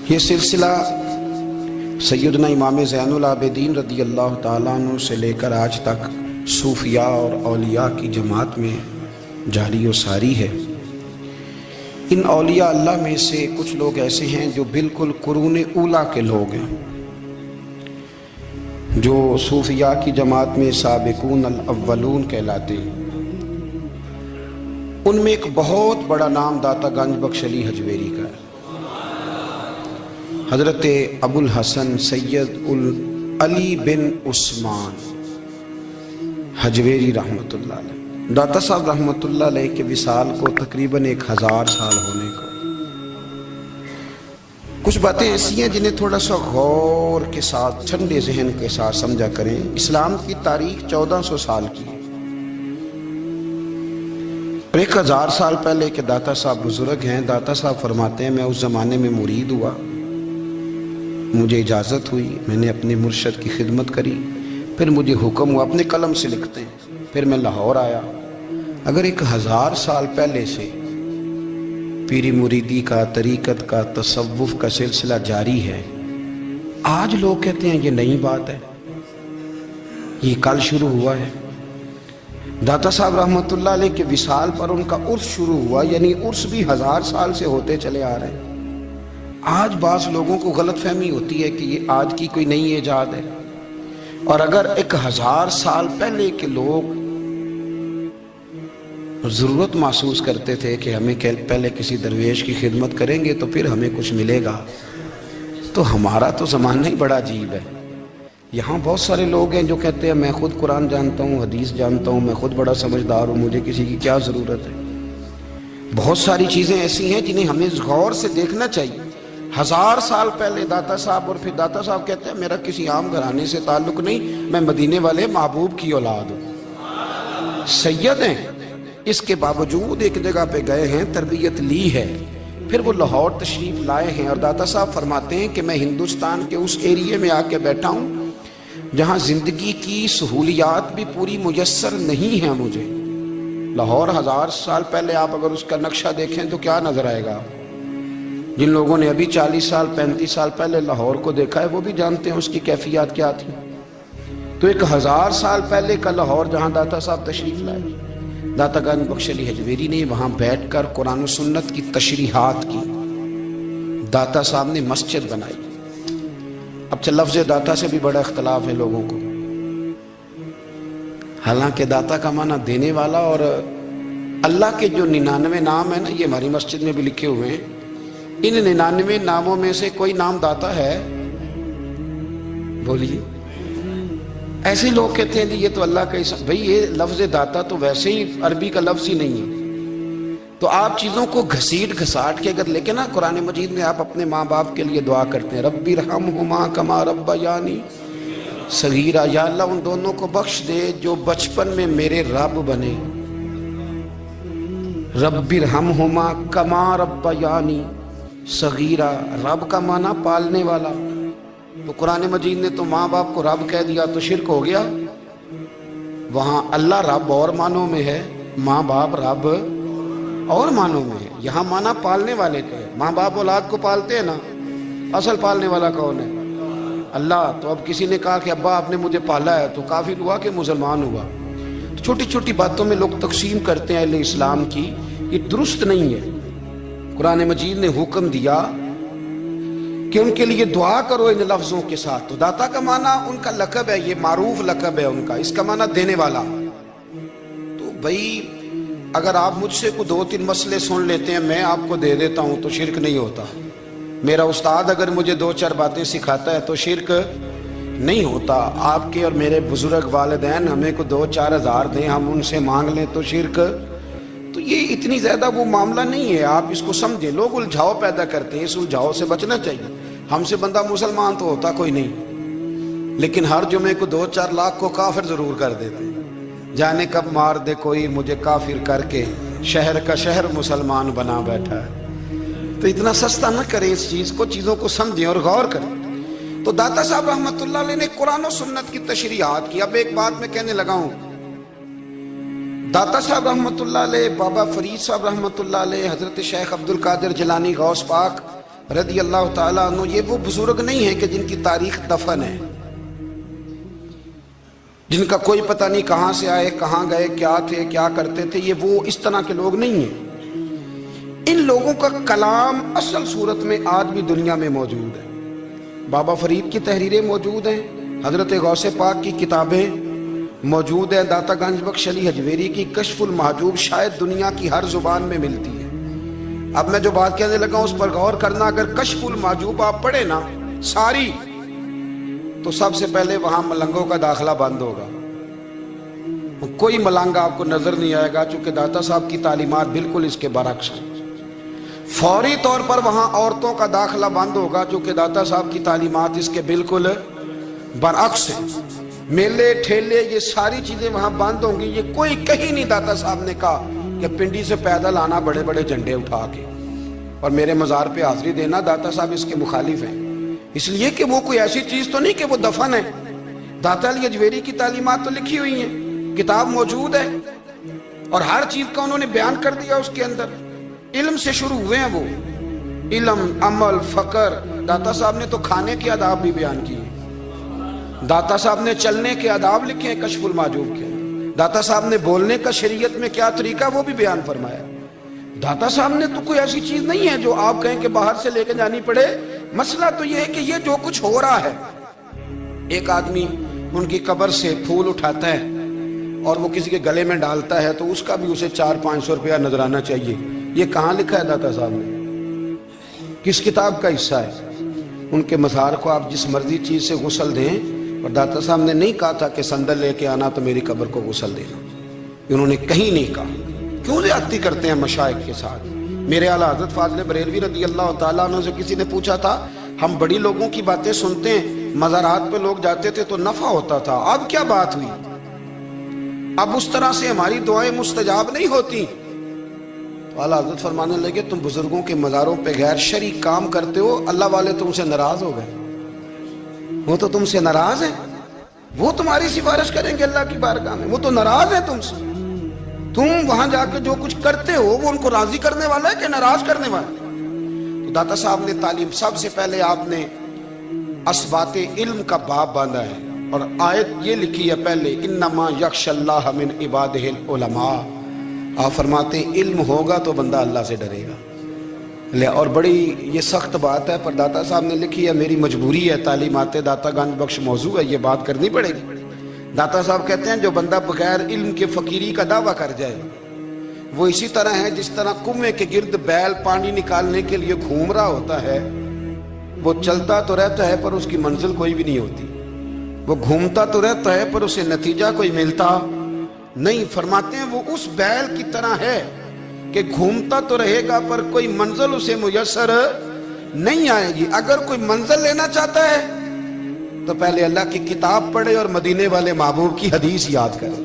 یہ سلسلہ سیدنا امام زین العابدین رضی اللہ تعالیٰ عنہ سے لے کر آج تک صوفیاء اور اولیاء کی جماعت میں جاری و ساری ہے۔ ان اولیاء اللہ میں سے کچھ لوگ ایسے ہیں جو بالکل قرون اولیٰ کے لوگ ہیں، جو صوفیاء کی جماعت میں سابقون الاولون کہلاتے ہیں۔ ان میں ایک بہت بڑا نام داتا گنج بخش علی حجویری کا ہے۔ حضرت ابو الحسن سید علی بن عثمان حجویری رحمۃ اللہ علیہ، داتا صاحب رحمۃ اللہ علیہ کے وصال کو تقریباً 1000 سال ہونے کو۔ کچھ باتیں ایسی ہیں جنہیں تھوڑا سا غور کے ساتھ، ٹھنڈے ذہن کے ساتھ سمجھا کریں۔ اسلام کی تاریخ 1400 سال کی ہے، اور 1000 سال پہلے کے داتا صاحب بزرگ ہیں۔ داتا صاحب فرماتے ہیں میں اس زمانے میں مرید ہوا، مجھے اجازت ہوئی، میں نے اپنے مرشد کی خدمت کری، پھر مجھے حکم ہوا، اپنے قلم سے لکھتے ہیں، پھر میں لاہور آیا۔ اگر 1000 سال پہلے سے پیری مریدی کا، طریقت کا، تصوف کا سلسلہ جاری ہے، آج لوگ کہتے ہیں یہ نئی بات ہے، یہ کل شروع ہوا ہے۔ داتا صاحب رحمۃ اللہ علیہ کے وصال پر ان کا عرس شروع ہوا، یعنی عرس بھی 1000 سال سے ہوتے چلے آ رہے ہیں۔ آج بعض لوگوں کو غلط فہمی ہوتی ہے کہ یہ آج کی کوئی نئی ایجاد ہے، اور اگر 1000 سال پہلے کے لوگ ضرورت محسوس کرتے تھے کہ ہمیں پہلے کسی درویش کی خدمت کریں گے تو پھر ہمیں کچھ ملے گا، تو ہمارا تو زمانہ ہی بڑا عجیب ہے۔ یہاں بہت سارے لوگ ہیں جو کہتے ہیں میں خود قرآن جانتا ہوں، حدیث جانتا ہوں، میں خود بڑا سمجھدار ہوں، مجھے کسی کی کیا ضرورت ہے۔ بہت ساری چیزیں ایسی ہیں جنہیں ہمیں غور سے دیکھنا چاہیے۔ 1000 سال پہلے داتا صاحب، اور پھر داتا صاحب کہتے ہیں میرا کسی عام گھرانے سے تعلق نہیں، میں مدینے والے محبوب کی اولاد ہوں، سید ہیں۔ اس کے باوجود ایک جگہ پہ گئے ہیں، تربیت لی ہے، پھر وہ لاہور تشریف لائے ہیں، اور داتا صاحب فرماتے ہیں کہ میں ہندوستان کے اس ایریے میں آ کے بیٹھا ہوں جہاں زندگی کی سہولیات بھی پوری میسر نہیں ہیں مجھے۔ لاہور 1000 سال پہلے آپ اگر اس کا نقشہ دیکھیں تو کیا نظر آئے گا؟ جن لوگوں نے ابھی 40 سال 35 سال پہلے لاہور کو دیکھا ہے وہ بھی جانتے ہیں اس کی کیفیات کیا تھی۔ تو 1000 سال پہلے کا لاہور جہاں داتا صاحب تشریف لائے، داتا گنج بخش علی حجویری نے وہاں بیٹھ کر قرآن و سنت کی تشریحات کی۔ داتا صاحب نے مسجد بنائی۔ اب لفظ داتا سے بھی بڑا اختلاف ہے لوگوں کو، حالانکہ داتا کا معنی دینے والا، اور اللہ کے جو 99 نام ہیں نا، یہ ہماری مسجد میں بھی لکھے ہوئے ہیں۔ ان 99 ناموں میں سے کوئی نام داتا ہے؟ بولیے۔ ایسے لوگ کہتے ہیں یہ تو اللہ کا اسم، بھئی یہ لفظ داتا تو ویسے ہی عربی کا لفظ ہی نہیں ہے۔ تو آپ چیزوں کو گھسیٹ گھساٹ کے اگر لیکن نا، قرآن مجید میں آپ اپنے ماں باپ کے لیے دعا کرتے ہیں، ربی ارحمہما کما ربیانی صغیرا، یا اللہ ان دونوں کو بخش دے جو بچپن میں میرے رب بنے۔ ربی ارحمہما کما ربیانی صغیرہ، رب کا معنی پالنے والا۔ تو قرآن مجید نے تو ماں باپ کو رب کہہ دیا تو شرک ہو گیا۔ وہاں اللہ رب اور معنوں میں ہے، ماں باپ رب اور معنوں میں ہے۔ یہاں معنی پالنے والے کا ہے۔ ماں باپ اولاد کو پالتے ہیں نا، اصل پالنے والا کون ہے؟ اللہ۔ تو اب کسی نے کہا کہ ابا آپ نے مجھے پالا ہے، تو کافر ہوا کہ مسلمان ہوا؟ تو چھوٹی چھوٹی باتوں میں لوگ تقسیم کرتے ہیں اہل اسلام کی، یہ درست نہیں ہے۔ قرآن مجید نے حکم دیا کہ ان کے لیے دعا کرو ان لفظوں کے ساتھ۔ تو داتا کا معنی ان کا لقب ہے، یہ معروف لقب ہے ان کا، اس کا معنی دینے والا۔ تو بھئی اگر آپ مجھ سے کوئی 2-3 مسئلے سن لیتے ہیں، میں آپ کو دے دیتا ہوں تو شرک نہیں ہوتا۔ میرا استاد اگر مجھے 2-4 باتیں سکھاتا ہے تو شرک نہیں ہوتا۔ آپ کے اور میرے بزرگ والدین ہمیں کو 2-4 ہزار دیں، ہم ان سے مانگ لیں تو شرک، تو یہ اتنی زیادہ وہ معاملہ نہیں ہے۔ آپ اس کو سمجھیں۔ لوگ الجھاؤ پیدا کرتے ہیں، اس الجھاؤ سے بچنا چاہیے۔ ہم سے بندہ مسلمان تو ہوتا کوئی نہیں، لیکن ہر جمعے کو 2-4 لاکھ کو کافر ضرور کر دیتے ہیں۔ جانے کب مار دے کوئی مجھے کافر کر کے، شہر کا شہر مسلمان بنا بیٹھا ہے۔ تو اتنا سستا نہ کریں اس چیز کو، چیزوں کو سمجھیں اور غور کریں۔ تو داتا صاحب رحمۃ اللہ علیہ نے قرآن و سنت کی تشریحات کی۔ اب ایک بات میں کہنے لگا ہوں، داتا صاحب رحمۃ اللہ علیہ، بابا فرید صاحب رحمۃ اللہ علیہ، حضرت شیخ عبد القادر جیلانی غوث پاک رضی اللہ تعالیٰ عنہ یہ وہ بزرگ نہیں ہیں کہ جن کی تاریخ دفن ہے، جن کا کوئی پتہ نہیں کہاں سے آئے، کہاں گئے، کیا تھے، کیا کرتے تھے، یہ وہ اس طرح کے لوگ نہیں ہیں۔ ان لوگوں کا کلام اصل صورت میں آج بھی دنیا میں موجود ہے۔ بابا فرید کی تحریریں موجود ہیں، حضرت غوث پاک کی کتابیں موجود ہیں، داتا گنج بخش علی حجویری کی کشف المحجوب شاید دنیا کی ہر زبان میں ملتی ہے۔ اب میں جو بات کہنے لگا اس پر غور کرنا، اگر کشف المحجوب آپ پڑھے نا ساری، تو سب سے پہلے وہاں ملنگوں کا داخلہ بند ہوگا، کوئی ملنگ آپ کو نظر نہیں آئے گا، چونکہ داتا صاحب کی تعلیمات بالکل اس کے برعکس ہیں۔ فوری طور پر وہاں عورتوں کا داخلہ بند ہوگا، چونکہ داتا صاحب کی تعلیمات اس کے بالکل برعکس ہیں۔ میلے ٹھیلے یہ ساری چیزیں وہاں بند ہوں گی۔ یہ کوئی کہیں نہیں داتا صاحب نے کہا کہ پنڈی سے پیدل آنا بڑے بڑے جھنڈے اٹھا کے اور میرے مزار پہ حاضری دینا، داتا صاحب اس کے مخالف ہیں، اس لیے کہ وہ کوئی ایسی چیز تو نہیں کہ وہ دفن ہے۔ داتا علی حجویری کی تعلیمات تو لکھی ہوئی ہیں، کتاب موجود ہے، اور ہر چیز کا انہوں نے بیان کر دیا اس کے اندر۔ علم سے شروع ہوئے ہیں وہ، علم، عمل، فقر۔ داتا صاحب نے تو کھانے کے آداب بھی بیان کیے، داتا صاحب نے چلنے کے آداب لکھے ہیں کشف المحجوب کے، داتا صاحب نے بولنے کا شریعت میں کیا طریقہ وہ بھی بیان فرمایا۔ داتا صاحب نے تو کوئی ایسی چیز نہیں ہے جو آپ کہیں کہ باہر سے لے کے جانی پڑے۔ مسئلہ تو یہ ہے کہ یہ جو کچھ ہو رہا ہے، ایک آدمی ان کی قبر سے پھول اٹھاتا ہے اور وہ کسی کے گلے میں ڈالتا ہے تو اس کا بھی اسے 400-500 روپیہ نذرانہ چاہیے۔ یہ کہاں لکھا ہے داتا صاحب نے؟ کس کتاب کا حصہ ہے؟ ان کے مزار کو آپ جس مرضی چیز سے غسل دیں، اور داتا صاحب نے نہیں کہا تھا کہ سندل لے کے آنا تو میری قبر کو غسل دینا، انہوں نے کہیں نہیں کہا۔ کیوں زیادتی کرتے ہیں مشائخ کے ساتھ؟ میرے اعلیٰ حضرت فاضل بریلوی رضی اللہ تعالیٰ عنہ سے کسی نے پوچھا تھا، ہم بڑی لوگوں کی باتیں سنتے ہیں، مزارات پہ لوگ جاتے تھے تو نفع ہوتا تھا، اب کیا بات ہوئی؟ اب اس طرح سے ہماری دعائیں مستجاب نہیں ہوتی۔ تو اعلیٰ حضرت فرمانے لگے، تم بزرگوں کے مزاروں پہ غیر شرعی کام کرتے ہو، اللہ والے تم سے ناراض ہو گئے، وہ تو تم سے ناراض ہیں، وہ تمہاری سفارش کریں گے اللہ کی بارگاہ میں، وہ تو ناراض ہیں تم سے۔ تم وہاں جا کے جو کچھ کرتے ہو وہ ان کو راضی کرنے والا ہے کہ ناراض کرنے والا ہے؟ تو داتا صاحب نے تعلیم، سب سے پہلے آپ نے اسبات علم کا باب باندھا ہے، اور آیت یہ لکھی ہے پہلے، انما یخشی اللہ من عبادہ العلماء۔ آپ فرماتے ہیں علم ہوگا تو بندہ اللہ سے ڈرے گا۔ اور بڑی یہ سخت بات ہے، پر داتا صاحب نے لکھی ہے، میری مجبوری ہے، تعلیمات داتا گنج بخش موضوع ہے، یہ بات کرنی پڑے گی۔ داتا صاحب کہتے ہیں جو بندہ بغیر علم کے فقیری کا دعویٰ کر جائے وہ اسی طرح ہے جس طرح کنویں کے گرد بیل پانی نکالنے کے لیے گھوم رہا ہوتا ہے، وہ چلتا تو رہتا ہے پر اس کی منزل کوئی بھی نہیں ہوتی، وہ گھومتا تو رہتا ہے پر اسے نتیجہ کوئی ملتا نہیں۔ فرماتے ہیں وہ اس بیل کی طرح ہے کہ گھومتا تو رہے گا پر کوئی منزل اسے میسر نہیں آئے گی۔ اگر کوئی منزل لینا چاہتا ہے تو پہلے اللہ کی کتاب پڑھے اور مدینے والے محبوب کی حدیث یاد کرے،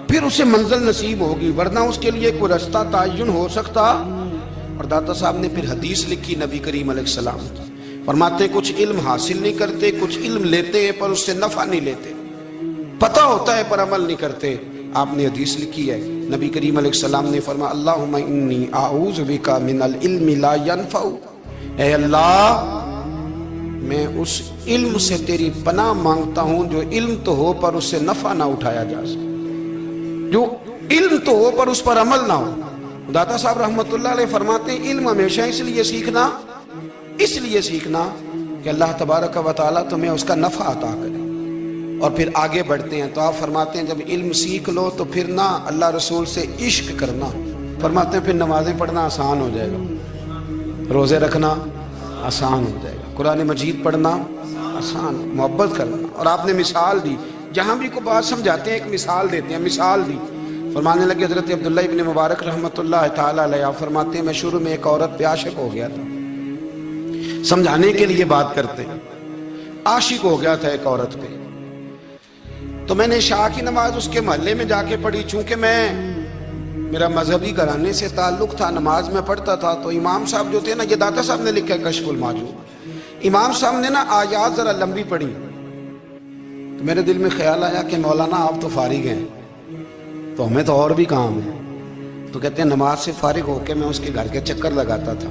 پھر اسے منزل نصیب ہوگی، ورنہ اس کے لیے کوئی رستہ تعین ہو سکتا۔ اور داتا صاحب نے پھر حدیث لکھی نبی کریم علیہ السلام کی، فرماتے ہیں کچھ علم حاصل نہیں کرتے، کچھ علم لیتے ہیں پر اس سے نفع نہیں لیتے، پتہ ہوتا ہے پر عمل نہیں کرتے۔ آپ نے حدیث لکھی ہے، نبی کریم علیہ السلام نے فرمایا اللہم انی اعوذ بک من العلم لا ینفع، اے اللہ میں اس علم سے تیری پناہ مانگتا ہوں جو علم تو ہو پر اس سے نفع نہ اٹھایا جا سکے، جو علم تو ہو پر اس پر عمل نہ ہو۔ داتا صاحب رحمت اللہ علیہ فرماتے ہیں علم ہمیشہ اس لیے سیکھنا کہ اللہ تبارک و تعالیٰ تمہیں اس کا نفع عطا کرے، اور پھر آگے بڑھتے ہیں تو آپ فرماتے ہیں جب علم سیکھ لو تو پھر نہ اللہ رسول سے عشق کرنا، فرماتے ہیں پھر نمازیں پڑھنا آسان ہو جائے گا، روزے رکھنا آسان ہو جائے گا، قرآن مجید پڑھنا آسان، محبت کرنا۔ اور آپ نے مثال دی، جہاں بھی کوئی بات سمجھاتے ہیں ایک مثال دیتے ہیں، مثال دی، فرمانے لگے حضرت عبداللہ ابن مبارک رحمت اللہ تعالیٰ علیہ، آپ فرماتے ہیں میں شروع میں ایک عورت پہ عاشق ہو گیا تھا، سمجھانے کے لیے بات کرتے ہیں، عاشق ہو گیا تھا ایک عورت پہ، تو میں نے عشاء کی نماز اس کے محلے میں جا کے پڑھی، چونکہ میرا مذہبی گھرانے سے تعلق تھا، نماز میں پڑھتا تھا، تو امام صاحب جو تھے نا، یہ داتا صاحب نے لکھا ہے کشف المحجوب، امام صاحب نے نا آیات ذرا لمبی پڑھی، تو میرے دل میں خیال آیا کہ مولانا آپ تو فارغ ہیں تو ہمیں تو اور بھی کام ہے، تو کہتے ہیں نماز سے فارغ ہو کے میں اس کے گھر کے چکر لگاتا تھا،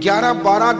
11-12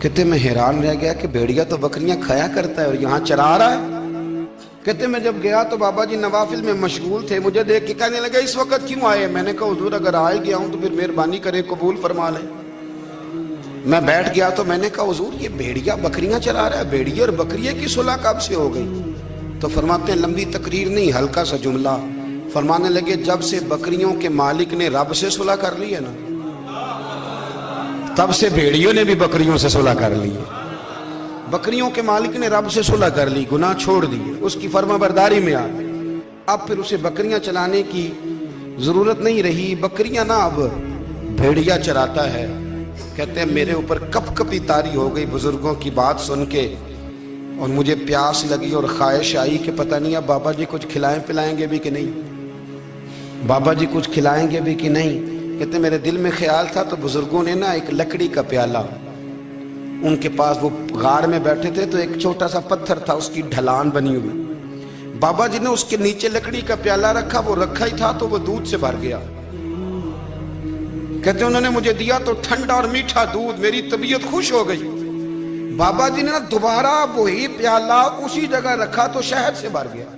کہتے میں حیران رہ گیا کہ بھیڑیا تو بکریاں کھایا کرتا ہے اور یہاں چرا رہا ہے۔ کہتے میں جب گیا تو بابا جی نوافل میں مشغول تھے، مجھے دیکھ کے کہنے لگا اس وقت کیوں آئے؟ میں نے کہا حضور اگر آئے گیا ہوں تو پھر مہربانی کرے قبول فرما لیں۔ میں بیٹھ گیا تو میں نے کہا حضور یہ بھیڑیا بکریاں چرا رہا ہے، بھیڑیا اور بکریے کی صلح کب سے ہو گئی؟ تو فرماتے ہیں لمبی تقریر نہیں، ہلکا سا جملہ، فرمانے لگے جب سے بکریوں کے مالک نے رب سے صلح کر لی ہے نا، تب سے بھیڑیوں نے بھی بکریوں سے صلح کر لی ہے۔ بکریوں کے مالک نے رب سے صلح کر لی، گناہ چھوڑ دیے، اس کی فرما برداری میں آ گئے، اب پھر اسے بکریاں چلانے کی ضرورت نہیں رہی، بکریاں نہ اب بھیڑیا چراتا ہے۔ کہتے ہیں میرے اوپر کپ کپی طاری ہو گئی بزرگوں کی بات سن کے، اور مجھے پیاس لگی اور خواہش آئی کہ پتہ نہیں اب بابا جی کچھ کھلائیں پلائیں گے بھی کہ نہیں، بابا جی کچھ کھلائیں گے بھی کہ نہیں۔ کہتے میرے دل میں خیال تھا تو بزرگوں نے نا ایک لکڑی کا پیالہ، ان کے پاس وہ غار میں بیٹھے تھے تو ایک چھوٹا سا پتھر تھا، اس کی ڈھلان بنی ہوئی، بابا جی نے اس کے نیچے لکڑی کا پیالہ رکھا، وہ رکھا ہی تھا تو وہ دودھ سے بھر گیا۔ کہتے انہوں نے مجھے دیا تو ٹھنڈا اور میٹھا دودھ، میری طبیعت خوش ہو گئی۔ بابا جی نے دوبارہ وہی پیالہ اسی جگہ رکھا تو شہد سے بھر گیا۔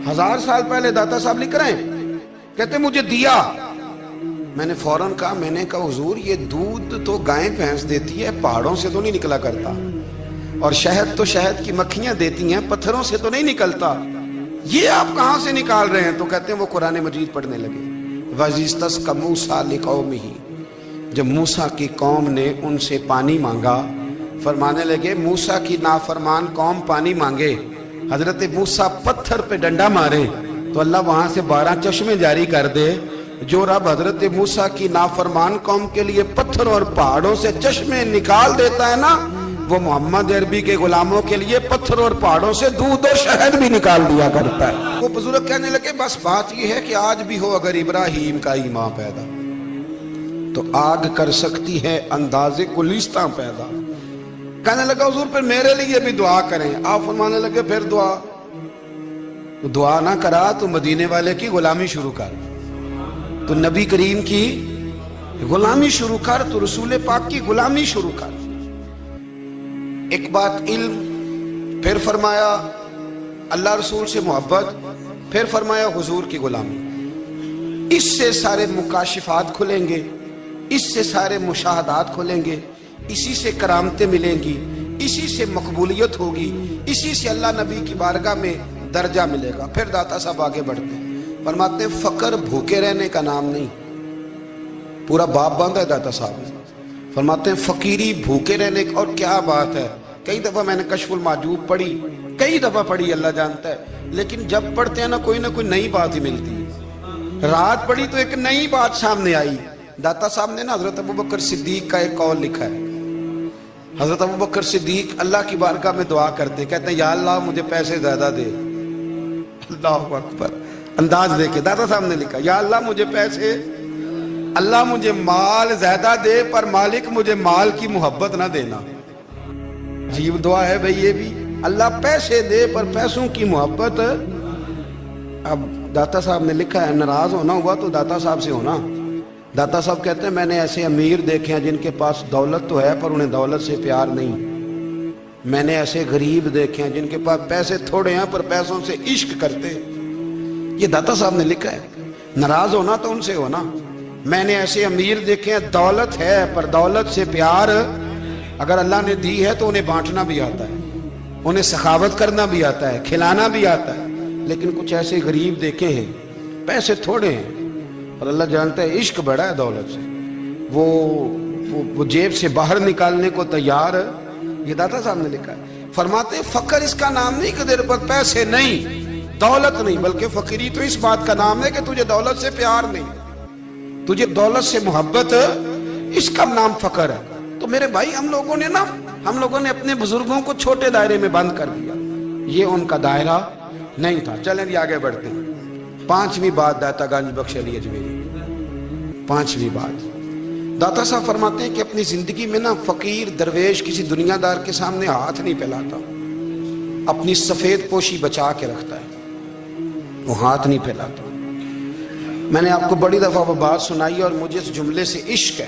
1000 سال پہلے داتا صاحب لکھ رہے ہیں، کہتے مجھے دیا، میں نے فوراً کہا، میں نے کہا حضور یہ دودھ تو گائیں بھینس دیتی ہے، پہاڑوں سے تو نہیں نکلا کرتا، اور شہد تو شہد کی مکھیاں دیتی ہیں، پتھروں سے تو نہیں نکلتا، یہ آپ کہاں سے نکال رہے ہیں؟ تو کہتے ہیں وہ قرآن مجید پڑھنے لگے۔ وَإِذِ اسْتَسْقَى مُوسَىٰ لِقَوْمِهِ، جب موسیٰ کی قوم نے ان سے پانی مانگا، فرمانے لگے موسیٰ کی نافرمان قوم پانی مانگے، حضرت موسیٰ پتھر پہ ڈنڈا مارے تو اللہ وہاں سے 12 چشمے جاری کر دے۔ جو رب حضرت موسیٰ کی نافرمان قوم کے لیے پتھر اور پہاڑوں سے چشمے نکال دیتا ہے نا، وہ محمد عربی کے غلاموں کے لیے پتھر اور پہاڑوں سے دودھ اور شہد بھی نکال دیا کرتا ہے۔ وہ بزرگ کہنے لگے بس بات یہ ہے کہ آج بھی ہو اگر ابراہیم کا ایمان پیدا تو آگ کر سکتی ہے انداز گلستاں پیدا۔ کہنے لگا حضور پھر میرے لیے بھی دعا کریں۔ آپ فرمانے لگے پھر دعا نہ کرا تو مدینے والے کی غلامی شروع کر، تو نبی کریم کی غلامی شروع کر، تو رسول پاک کی غلامی شروع کر۔ ایک بات علم، پھر فرمایا اللہ رسول سے محبت، پھر فرمایا حضور کی غلامی۔ اس سے سارے مکاشفات کھلیں گے، اس سے سارے مشاہدات کھلیں گے، اسی سے کرامتیں ملیں گی، اسی سے مقبولیت ہوگی، اسی سے اللہ نبی کی بارگاہ میں درجہ ملے گا۔ پھر داتا صاحب آگے بڑھتے ہیں، فرماتے ہیں فقر بھوکے رہنے کا نام نہیں، پورا باب باندھا ہے داتا صاحب نے۔ فرماتے ہیں فقیری بھوکے رہنے کا، اور کیا بات ہے، کئی دفعہ میں نے کشف المحجوب پڑھی، کئی دفعہ پڑھی، اللہ جانتا ہے، لیکن جب پڑھتے ہیں نا کوئی نہ کوئی نئی بات ہی ملتی ہے۔ رات پڑھی تو ایک نئی بات سامنے آئی۔ داتا صاحب نے نا حضرت ابوبکر صدیق کا ایک قول لکھا ہے۔ حضرت ابوبکر صدیق اللہ کی بارگاہ میں دعا کرتے، کہتے ہیں یا اللہ مجھے پیسے زیادہ دے۔ اللہ اکبر، انداز دیکھے، داتا صاحب نے لکھا یا اللہ مجھے پیسے، اللہ مجھے مال زیادہ دے پر مالک مجھے مال کی محبت نہ دینا۔ عجیب دعا ہے بھئی یہ بھی، اللہ پیسے دے پر پیسوں کی محبت۔ اب داتا صاحب نے لکھا ہے ناراض ہونا ہوا تو داتا صاحب سے ہونا۔ داتا صاحب کہتے ہیں میں نے ایسے امیر دیکھے ہیں جن کے پاس دولت تو ہے پر انہیں دولت سے پیار نہیں، میں نے ایسے غریب دیکھے ہیں جن کے پاس پیسے تھوڑے ہیں پر پیسوں سے عشق کرتے۔ یہ داتا صاحب نے لکھا ہے، ناراض ہونا تو ان سے ہونا۔ میں نے ایسے امیر دیکھے ہیں دولت ہے پر دولت سے پیار، اگر اللہ نے دی ہے تو انہیں بانٹنا بھی آتا ہے، انہیں سخاوت کرنا بھی آتا ہے، کھلانا بھی آتا ہے، لیکن کچھ ایسے غریب دیکھے ہیں پیسے تھوڑے ہیں اور اللہ جانتا ہے عشق بڑا ہے دولت سے، وہ جیب سے باہر نکالنے کو تیار ہے۔ یہ داتا صاحب نے لکھا ہے۔ فرماتے فقر اس کا نام نہیں کہ تیرے پر پیسے نہیں، دولت نہیں، بلکہ فقیری تو اس بات کا نام ہے کہ تجھے دولت سے پیار نہیں، تجھے دولت سے محبت، اس کا نام فقر ہے۔ تو میرے بھائی ہم لوگوں نے اپنے بزرگوں کو چھوٹے دائرے میں بند کر دیا، یہ ان کا دائرہ نہیں تھا۔ چلیں جی آگے بڑھتے ہیں۔ 5ویں بات داتا گنج بخش علی اجمیری، 5ویں بات داتا صاحب فرماتے ہیں کہ اپنی زندگی میں نا فقیر درویش کسی دنیا دار کے سامنے ہاتھ نہیں پھیلاتا، اپنی سفید پوشی بچا کے رکھتا ہے، وہ ہاتھ نہیں پھیلاتا۔ میں نے آپ کو بڑی دفعہ وہ بات سنائی اور مجھے اس جملے سے عشق ہے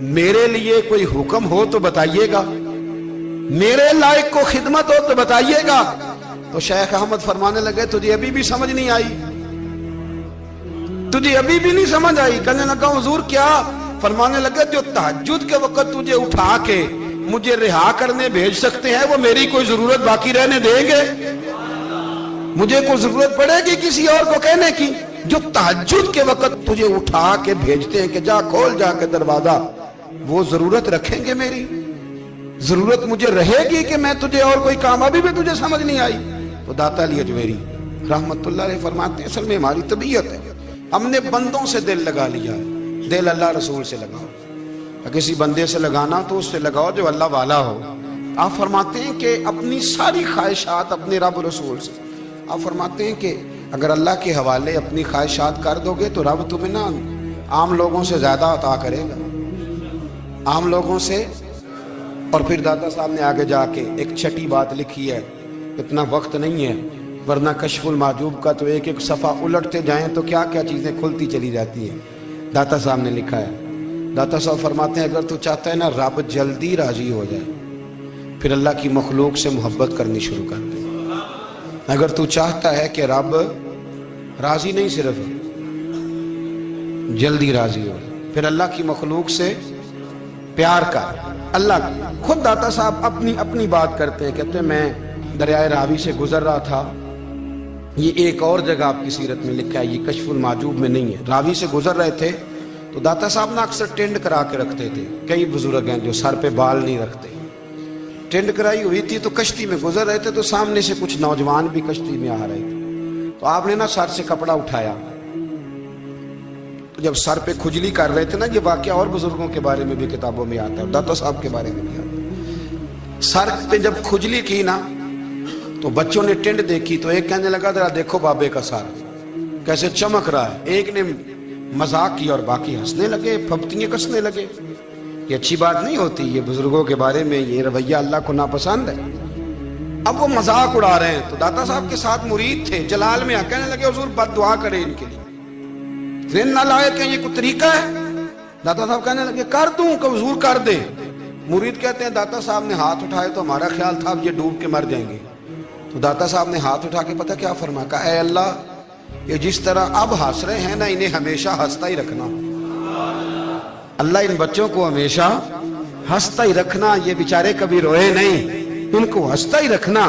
میرے لیے کوئی حکم ہو تو بتائیے گا, میرے لائق کو خدمت ہو تو بتائیے گا. تو شیخ احمد فرمانے لگے تجھے ابھی بھی سمجھ نہیں آئی, تجھے ابھی بھی نہیں سمجھ آئی. کہنے لگا حضور کیا؟ فرمانے لگے جو تہجد کے وقت تجھے اٹھا کے مجھے رہا کرنے بھیج سکتے ہیں وہ میری کوئی ضرورت باقی رہنے دیں گے؟ مجھے کوئی ضرورت پڑے گی کسی اور کو کہنے کی؟ جو تہجد کے وقت تجھے اٹھا کے بھیجتے ہیں کہ جا کھول جا کے دروازہ, وہ ضرورت رکھیں گے میری؟ ضرورت مجھے رہے گی کہ میں تجھے اور کوئی کام؟ ابھی بھی تجھے سمجھ نہیں آئی؟ تو داتا علی اجمیری رحمت اللہ علیہ فرماتے ہیں اصل میں ہماری طبیعت ہے, ہم نے بندوں سے دل لگا لیا ہے, دل اللہ رسول سے لگاؤ. کسی بندے سے لگانا تو اس سے لگاؤ جو اللہ والا ہو. آپ فرماتے ہیں کہ اپنی ساری خواہشات اپنے رب رسول سے, آپ فرماتے ہیں کہ اگر اللہ کے حوالے اپنی خواہشات کر دو گے تو رب تمہیں نا عام لوگوں سے زیادہ عطا کرے گا, عام لوگوں سے. اور پھر داتا صاحب نے آگے جا کے ایک چھٹی بات لکھی ہے, اتنا وقت نہیں ہے ورنہ کشف المحجوب کا تو ایک ایک صفحہ الٹتے جائیں تو کیا کیا چیزیں کھلتی چلی جاتی ہیں. داتا صاحب نے لکھا ہے, داتا صاحب فرماتے ہیں اگر تو چاہتا ہے نا رب جلدی راضی ہو جائے پھر اللہ کی مخلوق سے محبت کرنی شروع کر دے. اگر تو چاہتا ہے کہ رب راضی نہیں صرف جلدی راضی ہو پھر اللہ کی مخلوق سے پیار کر. اللہ خود داتا صاحب اپنی بات کرتے ہیں, کہتے ہیں میں دریائے راوی سے گزر رہا تھا, یہ ایک اور جگہ آپ کی سیرت میں لکھا ہے, یہ کشف المحجوب میں نہیں ہے. راوی سے گزر رہے تھے تو داتا صاحب نے اکثر ٹینڈ کرا کے رکھتے تھے. کئی بزرگ ہیں جو سر پہ بال نہیں رکھتے, ٹینڈ کرائی ہوئی تھی تو کشتی میں گزر رہے تھے تو سامنے سے کچھ نوجوان بھی کشتی میں آ رہے تھے. تو آپ نے نا سر سے کپڑا اٹھایا, جب سر پہ کھجلی کر رہے تھے نا, یہ واقعہ اور بزرگوں کے بارے میں بھی کتابوں میں آتا ہے, داتا صاحب کے بارے میں بھی آتا ہے. سر پہ جب کھجلی کی نا تو بچوں نے ٹینڈ دیکھی تو ایک کہنے لگا ذرا دیکھو بابے کا سر کیسے چمک رہا ہے. ایک نے مذاق کیا اور باقی ہنسنے لگے, پھپتیاں کسنے لگے. یہ اچھی بات نہیں ہوتی, یہ بزرگوں کے بارے میں یہ رویہ اللہ کو ناپسند ہے. اب وہ مذاق اڑا رہے ہیں تو داتا صاحب کے ساتھ مرید تھے جلال میں, کہنے لگے حضور بد دعا کرے ان کے لیے, ذہن نہ لائے کہ یہ کوئی طریقہ ہے. داتا صاحب کہنے لگے کر دوں کہ حضور کر دے. مرید کہتے ہیں داتا صاحب نے ہاتھ اٹھائے تو ہمارا خیال تھا اب یہ ڈوب کے مر جائیں گے. تو داتا صاحب نے ہاتھ اٹھا کے پتہ کیا فرمایا, کہا اے اللہ یہ جس طرح اب ہنس رہے ہیں نا انہیں ہمیشہ ہنستا ہی رکھنا. اللہ ان بچوں کو ہمیشہ ہنستا ہی رکھنا, یہ بیچارے کبھی روئے نہیں, ان کو ہنستا ہی رکھنا.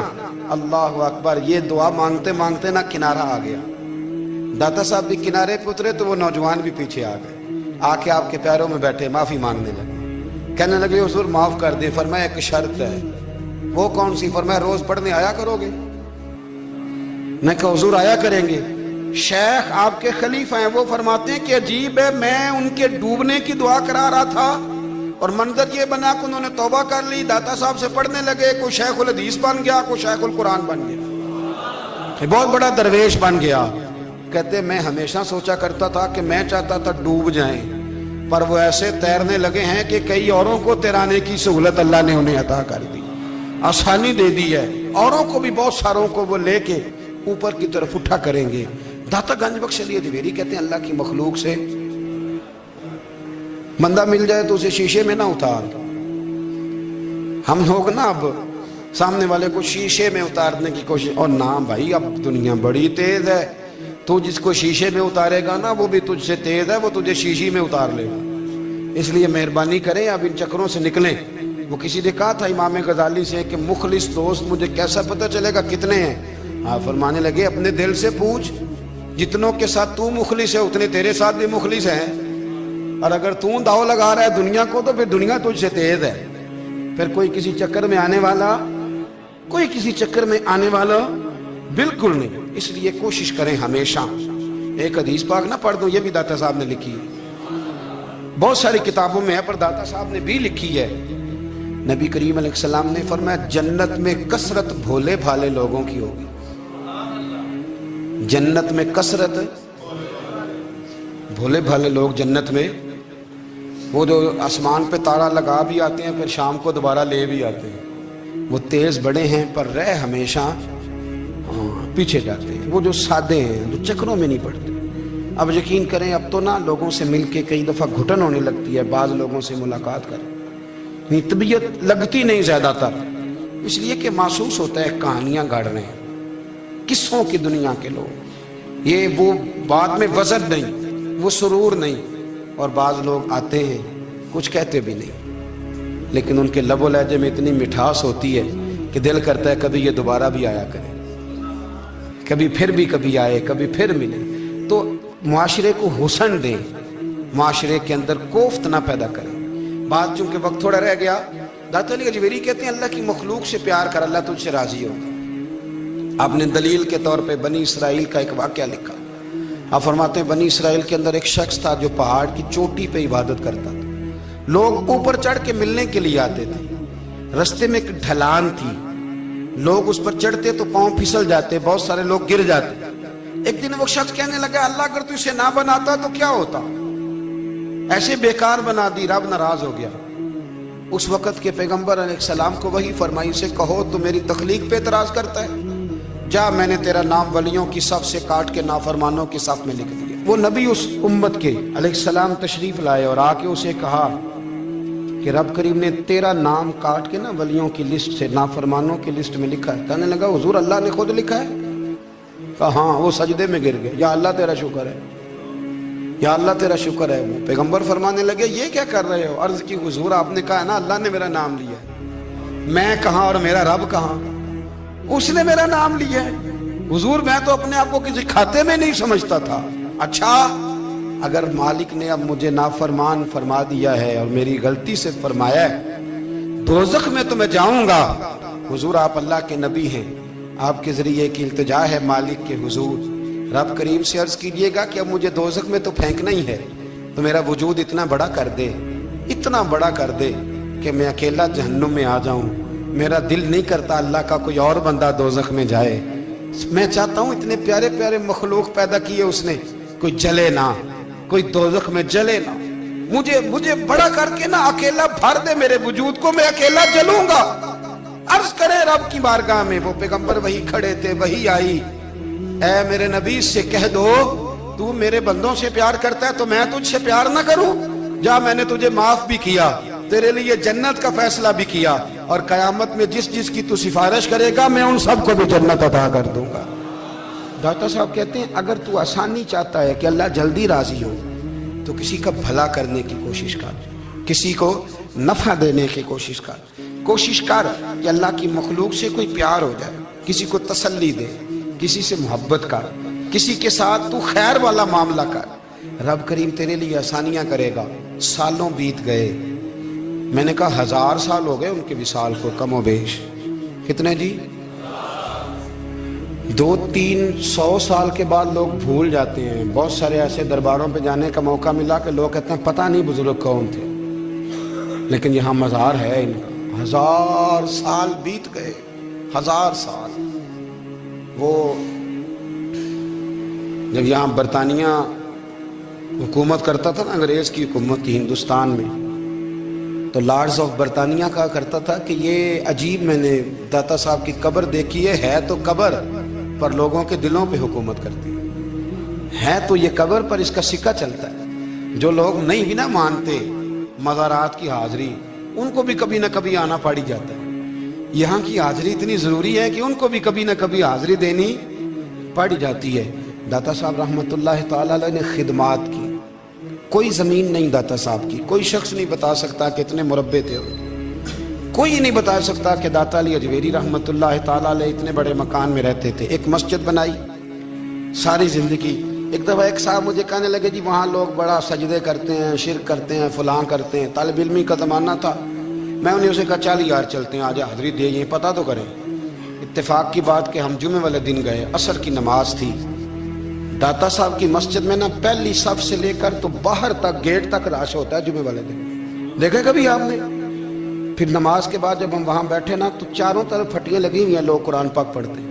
اللہ اکبر. یہ دعا مانگتے مانگتے نا کنارہ آ گیا. داتا صاحب بھی کنارے پہ اترے تو وہ نوجوان بھی پیچھے آ گئے, آ کے آپ کے پیروں میں بیٹھے معافی مانگنے لگے. کہنے لگے حضور معاف کر دیں. فرمایا ایک شرط ہے. وہ کون سی؟ فرمایا روز پڑھنے آیا کرو گے. میں کہا حضور آیا کریں گے. شیخ آپ کے خلیفہ ہیں, وہ فرماتے ہیں کہ عجیب ہے, میں ان کے ڈوبنے کی دعا کرا رہا تھا اور منظر یہ بنا کہ انہوں نے توبہ کر لی, داتا صاحب سے پڑھنے لگے, کوئی شیخ الحدیث بن گیا, کوئی شیخ القرآن بن گیا, بہت بڑا درویش بن گیا. کہتے میں ہمیشہ سوچا کرتا تھا کہ میں چاہتا تھا ڈوب جائیں, پر وہ ایسے تیرنے لگے ہیں کہ کئی اوروں کو تیرانے کی سہولت اللہ نے انہیں عطا کر دی, آسانی دے دی ہے. اوروں کو بھی بہت ساروں کو وہ لے کے اوپر کی طرف اٹھا کریں گے. داتا گنج بخش علی اجمیری کہتے ہیں اللہ کی مخلوق سے بندہ مل جائے تو اسے شیشے میں نہ اتار. ہم لوگ نا اب سامنے والے کو شیشے میں اتارنے کی کوشش, اور نہ بھائی اب دنیا بڑی تیز ہے, تو جس کو شیشے میں اتارے گا نا وہ بھی تجھ سے تیز ہے, وہ تجھے شیشی میں اتار لے گا. اس لیے مہربانی کریں اب ان چکروں سے نکلیں. وہ کسی نے کہا تھا امام غزالی سے کہ مخلص دوست مجھے کیسا پتہ چلے گا کتنے ہیں؟ آپ فرمانے لگے اپنے دل سے پوچھ, جتنوں کے ساتھ تو مخلص ہے اتنے تیرے ساتھ بھی مخلص ہیں, اور اگر تو داؤ لگا رہا ہے دنیا کو تو پھر دنیا تجھ سے تیز ہے. پھر کوئی کسی چکر میں آنے والا بالکل نہیں. اس لیے کوشش کریں ہمیشہ. ایک حدیث پاک نہ پڑھ دوں, یہ بھی داتا صاحب نے لکھی ہے, بہت ساری کتابوں میں ہے پر داتا صاحب نے بھی لکھی ہے. نبی کریم علیہ السلام نے فرمایا جنت میں کثرت بھولے بھالے لوگوں کی ہوگی. جنت میں کثرت بھولے بھالے لوگ جنت میں, وہ جو آسمان پہ تارا لگا بھی آتے ہیں پھر شام کو دوبارہ لے بھی آتے ہیں, وہ تیز بڑے ہیں پر رہ ہمیشہ پیچھے جاتے ہیں. وہ جو سادے ہیں جو چکروں میں نہیں پڑتے. اب یقین کریں اب تو نا لوگوں سے مل کے کئی دفعہ گھٹن ہونے لگتی ہے، بعض لوگوں سے ملاقات کریں طبیعت لگتی نہیں زیادہ تر، اس لیے کہ محسوس ہوتا ہے کہانیاں گاڑ رہے ہیں، قصوں کی دنیا کے لوگ، یہ وہ بات میں وزن نہیں، وہ سرور نہیں، اور بعض لوگ آتے ہیں کچھ کہتے بھی نہیں، لیکن ان کے لب و لہجے میں اتنی مٹھاس ہوتی ہے کہ دل کرتا ہے کبھی یہ دوبارہ بھی آیا کرے، کبھی پھر بھی کبھی آئے، کبھی پھر ملے۔ تو معاشرے کو حسن دیں، معاشرے کے اندر کوفت نہ پیدا کریں۔ بات چونکہ وقت تھوڑا رہ گیا، داتا علی اجویری کہتے ہیں اللہ کی مخلوق سے پیار کر، اللہ تجھ سے راضی ہوگا۔ آپ نے دلیل کے طور پہ بنی اسرائیل کا ایک واقعہ لکھا، آپ فرماتے ہیں بنی اسرائیل کے اندر ایک شخص تھا جو پہاڑ کی چوٹی پہ عبادت کرتا تھا، لوگ اوپر چڑھ کے ملنے کے لیے آتے تھے، رستے میں ایک ڈھلان تھی، لوگ اس پر چڑھتے تو پاؤں پھسل جاتے، بہت سارے لوگ گر جاتے۔ ایک دن وہ شخص کہنے لگا اللہ اگر تو اسے نہ بناتا تو کیا ہوتا، ایسے بیکار بنا دی، رب ناراض ہو گیا۔ اس وقت کے پیغمبر علیہ السلام کو وحی فرمائی اسے کہو تو میری تخلیق پہ اعتراض کرتا ہے، جا میں نے تیرا نام ولیوں کی صف سے کاٹ کے نافرمانوں کی صف میں لکھ دیا۔ وہ نبی اس امت کے علیہ السلام تشریف لائے اور آ کے اسے کہا کہ رب کریم نے تیرا نام کاٹ کے نا ولیوں کی لسٹ سے نافرمانوں کی لسٹ میں لکھا ہے۔ کہنے لگا حضور اللہ نے خود لکھا ہے؟ کہا ہاں۔ وہ سجدے میں گر گئے، یا اللہ تیرا شکر ہے، یا اللہ تیرا شکر ہے۔ وہ پیغمبر فرمانے لگے یہ کیا کر رہے ہو؟ عرض کی حضور آپ نے کہا ہے نا اللہ نے میرا نام لیا ہے، میں کہاں اور میرا رب کہاں؟ اس نے میرا نام لیا ہے حضور، میں تو اپنے آپ کو کسی کھاتے میں نہیں سمجھتا تھا۔ اچھا اگر مالک نے اب مجھے نافرمان فرما دیا ہے اور میری غلطی سے فرمایا ہے دوزخ میں تو میں جاؤں گا۔ حضور آپ اللہ کے نبی ہیں، آپ کے ذریعے کی التجا ہے مالک کے حضور، رب کریم سے عرض کیجئے گا کہ اب مجھے دوزخ میں تو پھینکنا ہی ہے، تو میرا وجود اتنا بڑا کر دے، اتنا بڑا کر دے کہ میں اکیلا جہنم میں آ جاؤں۔ میرا دل نہیں کرتا اللہ کا کوئی اور بندہ دوزخ میں جائے، میں چاہتا ہوں اتنے پیارے پیارے مخلوق پیدا کیے اس نے، کوئی جلے نہ، کوئی دوزخ میں جلے نہ، مجھے بڑا کر کے نہ اکیلا بھر دے میرے وجود کو، میں اکیلا جلوں گا۔ عرض کرے رب کی بارگاہ میں، وہ پیغمبر وہی کھڑے تھے، وہی آئی، اے میرے نبی سے کہہ دو تو میرے بندوں سے پیار کرتا ہے تو میں تجھ سے پیار نہ کروں؟ جا میں نے تجھے معاف بھی کیا، تیرے لیے جنت کا فیصلہ بھی کیا، اور قیامت میں جس کی تو سفارش کرے گا میں ان سب کو بھی جنت عطا کر دوں گا۔ داتا صاحب کہتے ہیں اگر تو آسانی چاہتا ہے کہ اللہ جلدی راضی ہو تو کسی کا بھلا کرنے کی کوشش کر، کسی کو نفع دینے کی کوشش کر کہ اللہ کی مخلوق سے کوئی پیار ہو جائے، کسی کو تسلی دے، کسی سے محبت کر، کسی کے ساتھ تو خیر والا معاملہ کر، رب کریم تیرے لیے آسانیاں کرے گا۔ سالوں بیت گئے، میں نے کہا 1000 سال ہو گئے ان کے وصال کو کم و بیش، کتنے جی؟ 200-300 سال کے بعد لوگ بھول جاتے ہیں۔ بہت سارے ایسے درباروں پہ جانے کا موقع ملا کہ لوگ کہتے ہیں پتہ نہیں بزرگ کون تھے، لیکن یہاں مزار ہے ان کا۔ 1000 سال بیت گئے، 1000 سال۔ وہ جب یہاں برطانیہ حکومت کرتا تھا نا، انگریز کی حکومت تھی ہندوستان میں، تو لارڈز آف برطانیہ کہا کرتا تھا کہ یہ عجیب، میں نے داتا صاحب کی قبر دیکھی ہے تو قبر پر لوگوں کے دلوں پہ حکومت کرتی ہے تو یہ قبر پر اس کا سکہ چلتا ہے۔ جو لوگ نہیں بھی نہ مانتے مزارات کی حاضری، ان کو بھی کبھی نہ کبھی آنا پڑی جاتا ہے۔ یہاں کی حاضری اتنی ضروری ہے کہ ان کو بھی کبھی نہ کبھی حاضری دینی پڑ جاتی ہے۔ داتا صاحب رحمۃ اللہ تعالی علیہ نے خدمات کی، کوئی زمین نہیں داتا صاحب کی، کوئی شخص نہیں بتا سکتا کہ اتنے مربع تھے، کوئی نہیں بتا سکتا کہ داتا علی اجویری رحمۃ اللہ تعالی علیہ اتنے بڑے مکان میں رہتے تھے۔ ایک مسجد بنائی ساری زندگی۔ ایک دفعہ ایک صاحب مجھے کہنے لگے جی وہاں لوگ بڑا سجدے کرتے ہیں، شرک کرتے ہیں، فلاں کرتے ہیں، طالب علمی کا زمانہ تھا۔ میں انہیں اسے کہا چل یار چلتے ہیں، آج حاضری دے، یہ پتہ تو کریں۔ اتفاق کی بات کہ ہم جمعے والے دن گئے، عصر کی نماز تھی، داتا صاحب کی مسجد میں نا پہلی صف سے لے کر تو باہر تک گیٹ تک رش ہوتا ہے جمعے والے دن، دیکھے کبھی آپ نے؟ پھر نماز کے بعد جب ہم وہاں بیٹھے نا تو چاروں طرف پھٹیاں لگی ہوئی ہیں، لوگ قرآن پاک پڑھتے ہیں۔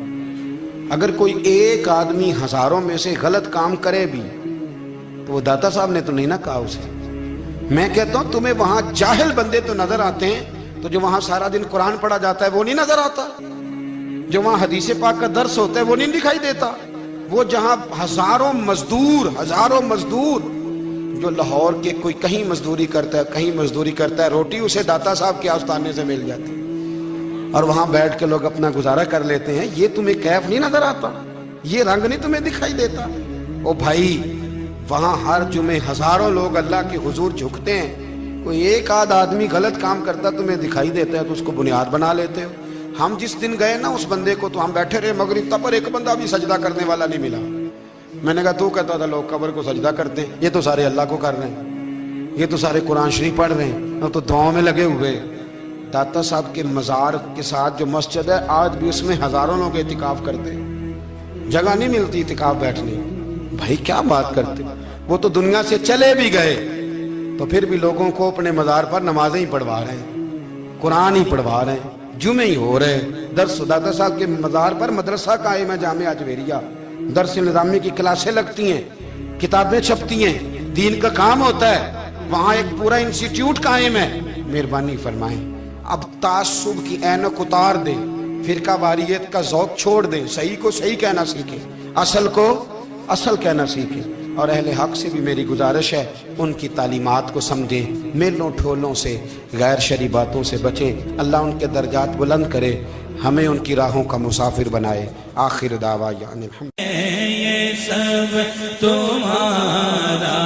اگر کوئی ایک آدمی ہزاروں میں سے غلط کام کرے بھی تو وہ داتا صاحب نے تو نہیں نہ کہا اسے۔ میں کہتا ہوں تمہیں وہاں جاہل بندے تو نظر آتے ہیں، تو جو وہاں سارا دن قرآن پڑھا جاتا ہے وہ نہیں نظر آتا؟ جو وہاں حدیث پاک کا درس ہوتا ہے وہ نہیں دکھائی دیتا؟ وہ جہاں ہزاروں مزدور جو لاہور کے کوئی کہیں مزدوری کرتا ہے روٹی اسے داتا صاحب کے آستانے سے مل جاتی اور وہاں بیٹھ کے لوگ اپنا گزارا کر لیتے ہیں. یہ تمہیں کیف نہیں نظر آتا؟ یہ رنگ نہیں تمہیں دکھائی دیتا؟ او بھائی وہاں ہر جمعے ہزاروں لوگ اللہ کے حضور جھکتے ہیں. کوئی ایک آدھ آدمی غلط کام کرتا تمہیں دکھائی دیتا ہے تو اس کو بنیاد بنا لیتے ہو. ہم جس دن گئے نا اس بندے کو تو ہم بیٹھے رہے مغرب تک پر ایک بندہ بھی سجدہ کرنے والا نہیں ملا. میں نے کہا تو کہتا تھا لوگ قبر کو سجدہ کرتے ہیں, یہ تو سارے اللہ کو کر رہے ہیں, یہ تو سارے قرآن شریف پڑھ رہے ہیں, تو دعاؤں میں لگے ہوئے. داتا صاحب کے مزار کے ساتھ جو مسجد ہے آج بھی اس میں ہزاروں لوگ اعتکاف کرتے ہیں, جگہ نہیں ملتی اعتکاف بیٹھنے. بھائی کیا بات کرتے, وہ تو دنیا سے چلے بھی گئے تو پھر بھی لوگوں کو اپنے مزار پر نمازیں ہی پڑھوا رہے ہیں, قرآن ہی پڑھوا رہے ہیں, جمعے ہی ہو رہے ہیں. درس داتا صاحب کے مزار پر مدرسہ قائم ہے جامعہ اجویریہ, درس نظامی کی کلاسیں لگتی ہیں, کتابیں چھپتی ہیں, دین کا کام ہوتا ہے, وہاں ایک پورا انسٹیٹیوٹ قائم ہے. مہربانی فرمائیں اب تعصب کی اینک اتار دیں, فرقہ واریت کا ذوق چھوڑ دیں, صحیح کو صحیح کہنا سیکھیں, اصل کو اصل کہنا سیکھیں. اور اہل حق سے بھی میری گزارش ہے ان کی تعلیمات کو سمجھیں, میلوں ٹھولوں سے غیر شرعی باتوں سے بچیں. اللہ ان کے درجات بلند کرے, ہمیں ان کی راہوں کا مسافر بنائے. آخر دعویٰ یعنی یہ سب تمہارا